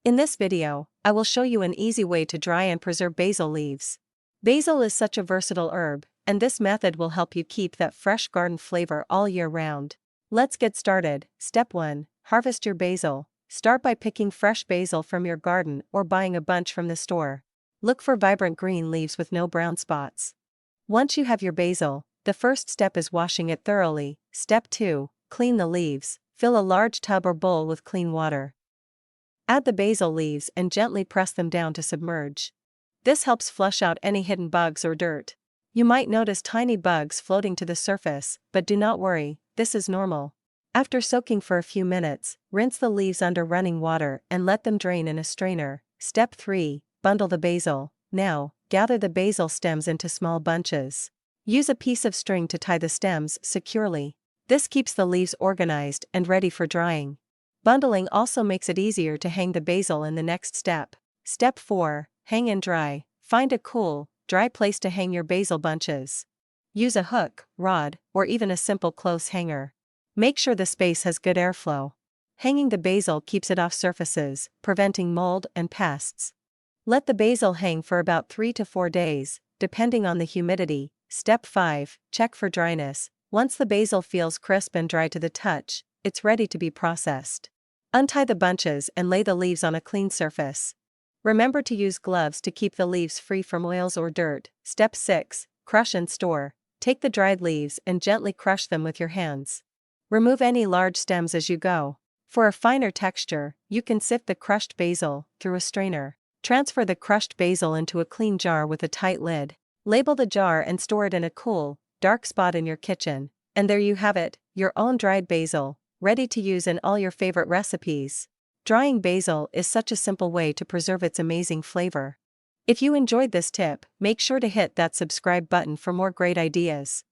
In this video, I will show you an easy way to dry and preserve basil leaves. Basil is such a versatile herb, and this method will help you keep that fresh garden flavor all year round. Let's get started. Step 1. Harvest your basil. Start by picking fresh basil from your garden or buying a bunch from the store. Look for vibrant green leaves with no brown spots. Once you have your basil, the first step is washing it thoroughly. Step 2. Clean the leaves. Fill a large tub or bowl with clean water. Add the basil leaves and gently press them down to submerge. This helps flush out any hidden bugs or dirt. You might notice tiny bugs floating to the surface, but do not worry, this is normal. After soaking for a few minutes, rinse the leaves under running water and let them drain in a strainer. Step 3. Bundle the basil. Now, gather the basil stems into small bunches. Use a piece of string to tie the stems securely. This keeps the leaves organized and ready for drying. Bundling also makes it easier to hang the basil in the next step. Step 4. Hang and dry. Find a cool, dry place to hang your basil bunches. Use a hook, rod, or even a simple clothes hanger. Make sure the space has good airflow. Hanging the basil keeps it off surfaces, preventing mold and pests. Let the basil hang for about 3 to 4 days, depending on the humidity. Step 5. Check for dryness. Once the basil feels crisp and dry to the touch, it's ready to be processed. Untie the bunches and lay the leaves on a clean surface. Remember to use gloves to keep the leaves free from oils or dirt. Step 6. Crush and store. Take the dried leaves and gently crush them with your hands. Remove any large stems as you go. For a finer texture, you can sift the crushed basil through a strainer. Transfer the crushed basil into a clean jar with a tight lid. Label the jar and store it in a cool, dark spot in your kitchen. And there you have it, your own dried basil, ready to use in all your favorite recipes. Drying basil is such a simple way to preserve its amazing flavor. If you enjoyed this tip, make sure to hit that subscribe button for more great ideas.